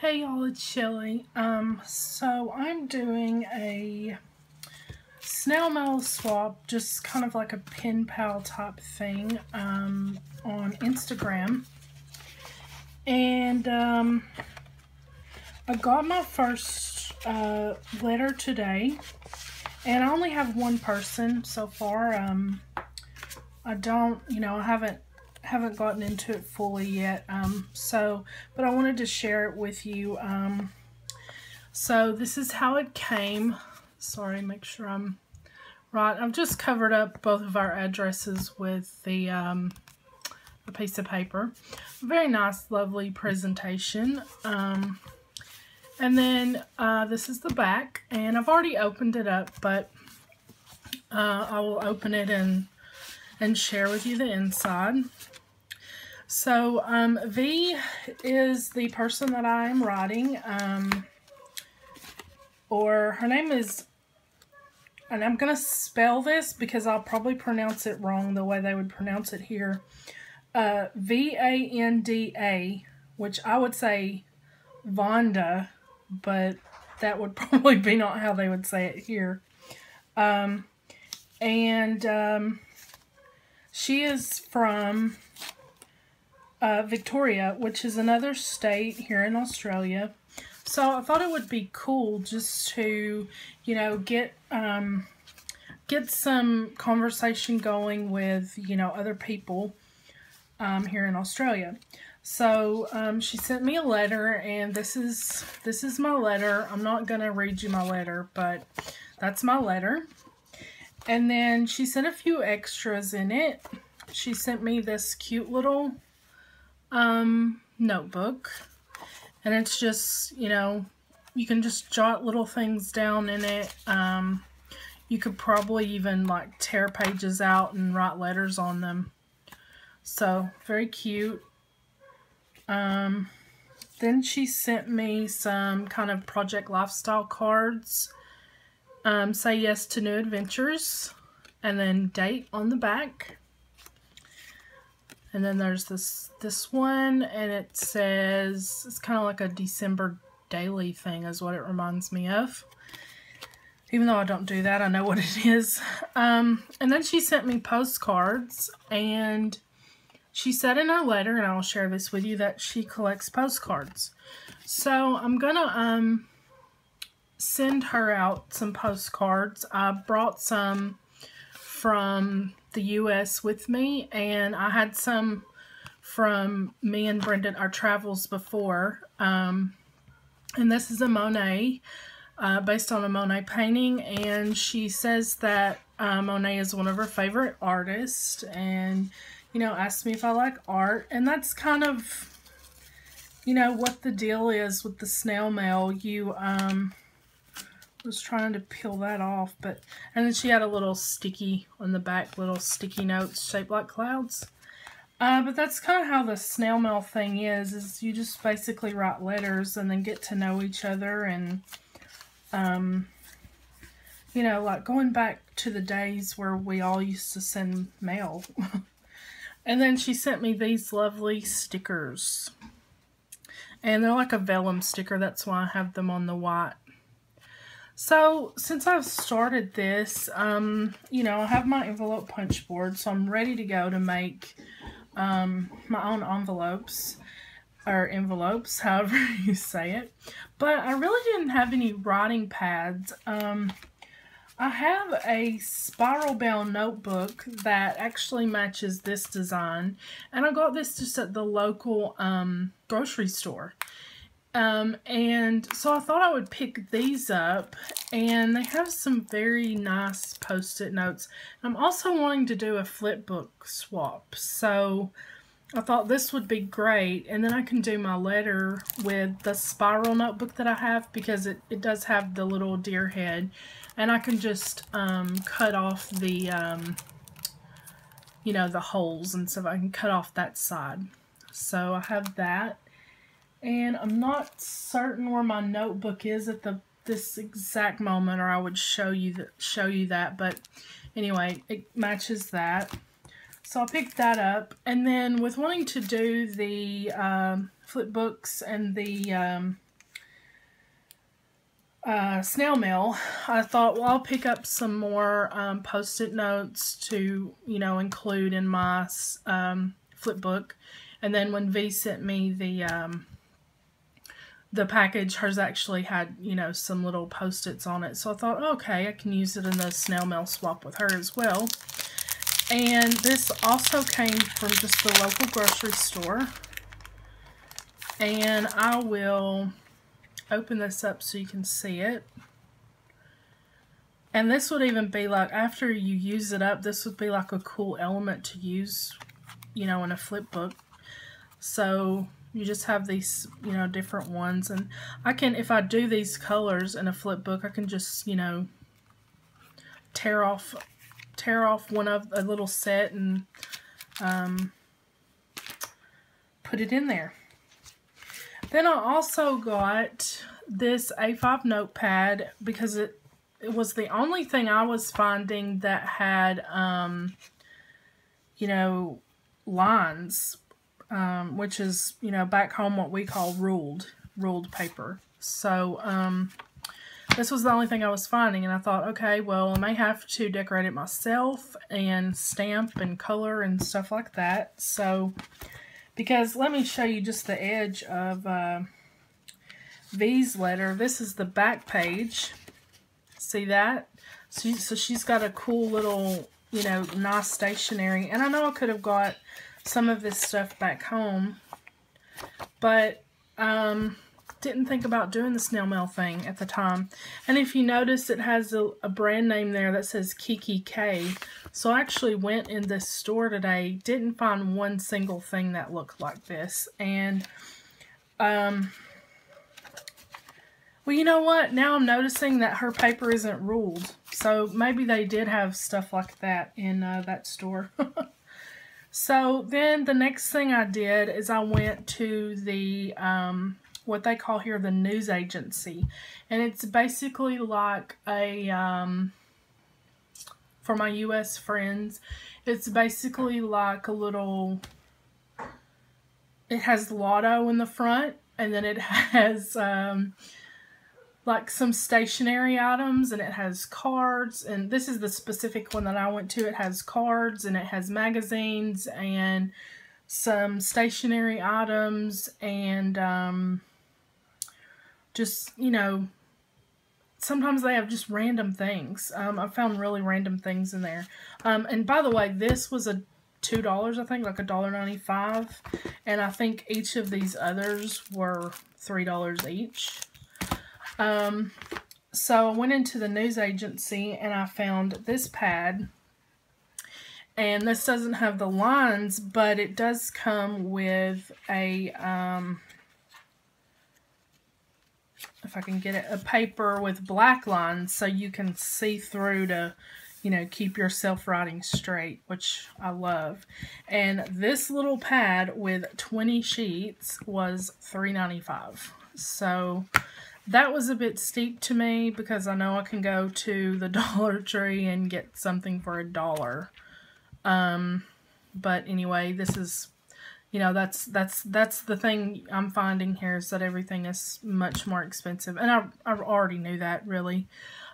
Hey y'all, it's Shelly. So I'm doing a snail mail swap, just kind of like a pen pal type thing, on Instagram. And I got my first letter today, and I only have one person so far. I don't, I haven't gotten into it fully yet. But I wanted to share it with you. So this is how it came. Sorry, make sure I'm right. I've just covered up both of our addresses with a piece of paper. Very nice, lovely presentation. And then this is the back, and I've already opened it up, but I will open it and share with you the inside. So V is the person that I am writing, or her name is, and I'm going to spell this because I'll probably pronounce it wrong the way they would pronounce it here. Vanda, which I would say Vonda, but that would probably be not how they would say it here. She is from Victoria, which is another state here in Australia. So I thought it would be cool just to, get some conversation going with, other people here in Australia. So she sent me a letter, and this is my letter. I'm not gonna read you my letter, but that's my letter. And then she sent a few extras in it. She sent me this cute little notebook, and it's just, you can just jot little things down in it. You could probably even like tear pages out and write letters on them. So very cute. Then she sent me some kind of project lifestyle cards. Say yes to new adventures, and then date on the back. And then there's this one, and it says, it's kind of like a December daily thing is what it reminds me of. Even though I don't do that, I know what it is. And then she sent me postcards, and she said in her letter, and I'll share this with you, that she collects postcards. So I'm gonna send her out some postcards. I brought some from the US with me, and I had some from me and Brendan, our travels before. And this is a Monet, based on a Monet painting, and she says that Monet is one of her favorite artists, and asked me if I like art. And that's kind of what the deal is with the snail mail. You was trying to peel that off, and then she had a little sticky on the back, little sticky notes shaped like clouds. But that's kind of how the snail mail thing is you just basically write letters and then get to know each other, and like going back to the days where we all used to send mail. And then she sent me these lovely stickers, and they're like a vellum sticker, that's why I have them on the white. So since I've started this, I have my envelope punch board, so I'm ready to go to make my own envelopes, or envelopes, however you say it. But I really didn't have any writing pads. I have a spiral bound notebook that actually matches this design, and I got this just at the local grocery store. And so I thought I would pick these up, and they have some very nice post-it notes. I'm also wanting to do a flip book swap, so I thought this would be great, and then I can do my letter with the spiral notebook that I have, because it does have the little deer head, and I can just cut off the the holes and stuff. I can cut off that side. So I have that. And I'm not certain where my notebook is at this exact moment, or I would show you that. But anyway, it matches that. So I'll pick that up. And then with wanting to do the flip books and the snail mail, I thought, well, I'll pick up some more Post-it notes to, you know, include in my flip book. And then when V sent me the package, hers actually had, you know, some little Post-its on it. So I thought, okay, I can use it in the snail mail swap with her as well. And this also came from just the local grocery store. And I will open this up so you can see it. And this would even be like, after you use it up, this would be like a cool element to use, you know, in a flip book. So you just have these, you know, different ones. And I can, if I do these colors in a flip book, I can just, you know, tear off one of a little set and put it in there. Then I also got this A5 notepad because it was the only thing I was finding that had, you know, lines, which is, you know, back home what we call ruled paper. So this was the only thing I was finding, and I thought, okay, well, I may have to decorate it myself and stamp and color and stuff like that. So, because let me show you just the edge of V's letter. This is the back page. See that? So she's got a cool little, you know, nice stationery. And I know I could have got some of this stuff back home, but didn't think about doing the snail mail thing at the time. And if you notice, it has a brand name there that says Kiki K. So I actually went in this store today, didn't find one single thing that looked like this. And well, you know what? Now I'm noticing that her paper isn't ruled. So maybe they did have stuff like that in that store. So then the next thing I did is I went to the what they call here the news agency. And it's basically like a, for my U.S. friends, it's basically like a little, it has Lotto in the front, and then it has like some stationery items, and it has cards, and this is the specific one that I went to. It has cards, and it has magazines, and some stationery items, and just, you know, sometimes they have just random things. I found really random things in there. And by the way, this was a $2, I think, like $1.95. And I think each of these others were $3 each. So I went into the news agency and I found this pad. And this doesn't have the lines, but it does come with a, if I can get it, a paper with black lines so you can see through to, you know, keep yourself writing straight, which I love. And this little pad with 20 sheets was $3.95. So that was a bit steep to me because I know I can go to the Dollar Tree and get something for $1. But anyway, this is, you know, that's the thing I'm finding here, is that everything is much more expensive. And I already knew that, really.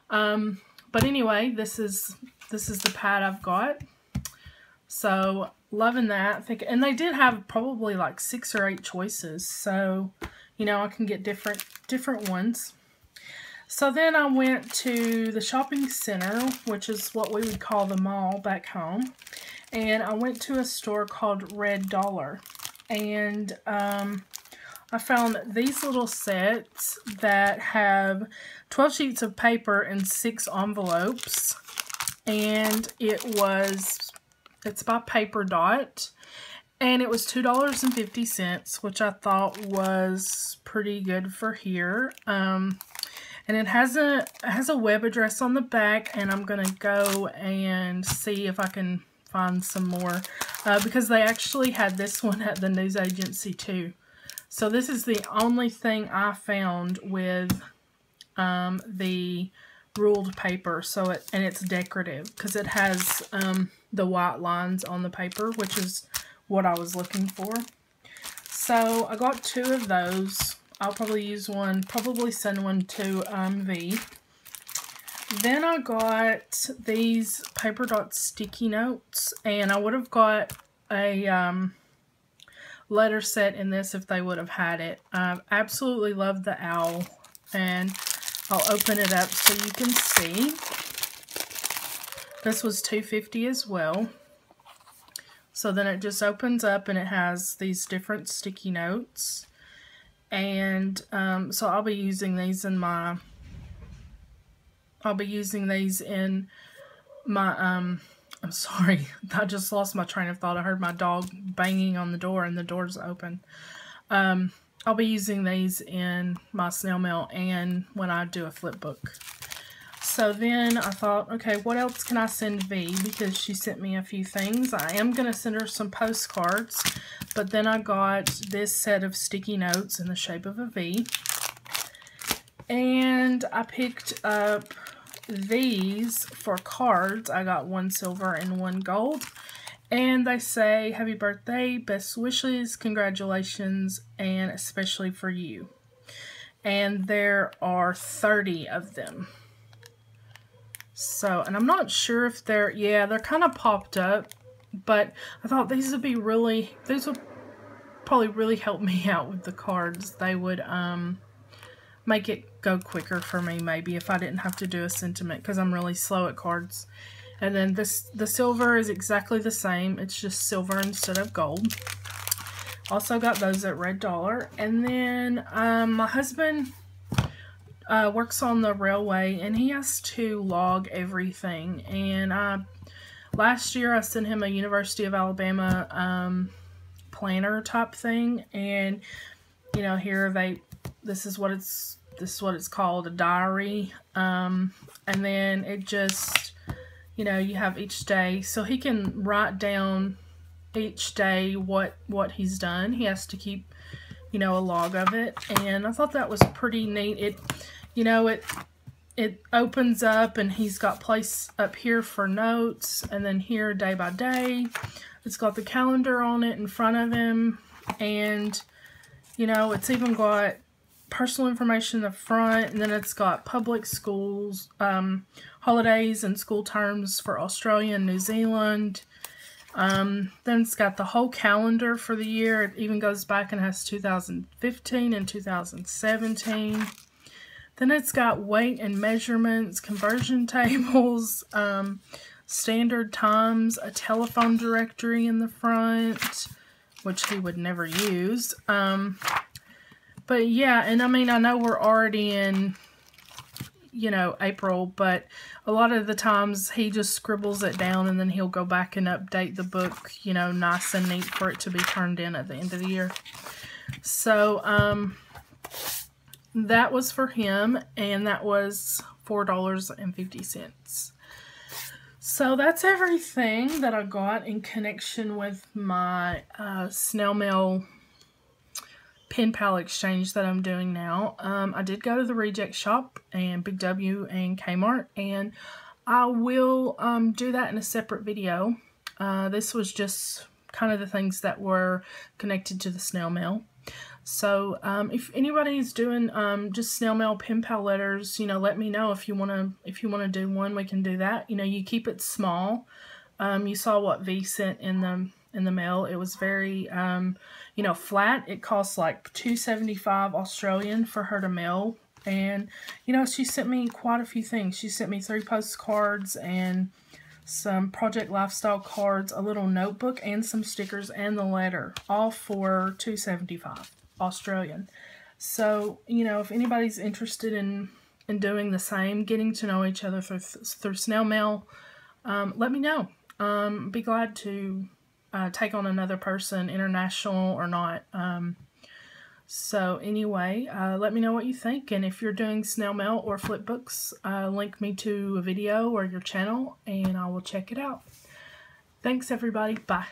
But anyway, this is the pad I've got. So loving that. And they did have probably like 6 or 8 choices. So, you know, I can get different ones. So then I went to the shopping center, which is what we would call the mall back home. And I went to a store called Red Dollar. And I found these little sets that have 12 sheets of paper and 6 envelopes. And it's by Paper Dot. And it was $2.50, which I thought was pretty good for here. And it has a web address on the back, and I'm going to go and see if I can find some more, because they actually had this one at the news agency too. So this is the only thing I found with the ruled paper. So it's decorative because it has the white lines on the paper, which is what I was looking for. So I got 2 of those. I'll probably use one, probably send one to V. Then I got these paper dot sticky notes, and I would have got a letter set in this if they would have had it. I absolutely love the owl, and I'll open it up so you can see. This was $2.50 as well. So then it just opens up and it has these different sticky notes. And so I'll be using these in my I'm sorry, I just lost my train of thought. I heard my dog banging on the door and the door's open. I'll be using these in my snail mail and when I do a flip book. So then I thought, okay, what else can I send V? Because she sent me a few things. I am going to send her some postcards, but then I got this set of sticky notes in the shape of a V. And I picked up these for cards. I got one silver and one gold. And they say, happy birthday, best wishes, congratulations, and especially for you. And there are 30 of them. So, and I'm not sure if they're, yeah, they're kind of popped up, but I thought these would probably really help me out with the cards. They would make it go quicker for me, maybe, if I didn't have to do a sentiment, because I'm really slow at cards. And then the silver is exactly the same. It's just silver instead of gold. Also got those at Red Dollar. And then my husband works on the railway, and he has to log everything. And last year I sent him a University of Alabama planner type thing, and you know, here this is what it's called, a diary. And then it just, you know, you have each day, so he can write down each day what he's done. He has to keep, you know, a log of it, and I thought that was pretty neat. It, you know, it opens up, and he's got place up here for notes, and then here day by day. It's got the calendar on it in front of him, and you know, it's even got personal information in the front, and then it's got public schools, holidays and school terms for Australia and New Zealand. Then it's got the whole calendar for the year. It even goes back and has 2015 and 2017. Then it's got weight and measurements, conversion tables, standard times, a telephone directory in the front, which he would never use. But yeah, and I mean, I know we're already in, you know, April, but a lot of the times he just scribbles it down, and then he'll go back and update the book, you know, nice and neat for it to be turned in at the end of the year. So, that was for him, and that was $4.50. So that's everything that I got in connection with my snail mail Penpal exchange that I'm doing now. I did go to the reject shop and Big W and Kmart, and I will do that in a separate video. This was just kind of the things that were connected to the snail mail. So if anybody's doing just snail mail Penpal letters, you know, let me know if you wanna do one. We can do that. You know, you keep it small. You saw what V sent in the mail. It was very you know, flat. It costs like $2.75 Australian for her to mail. And you know, she sent me quite a few things. She sent me 3 postcards and some Project Lifestyle cards, a little notebook, and some stickers, and the letter, all for $2.75 Australian. So, you know, if anybody's interested in doing the same, getting to know each other through snail mail, let me know. Be glad to take on another person, international or not. So anyway, let me know what you think, and if you're doing snail mail or flip books, link me to a video or your channel, and I will check it out. Thanks everybody. Bye.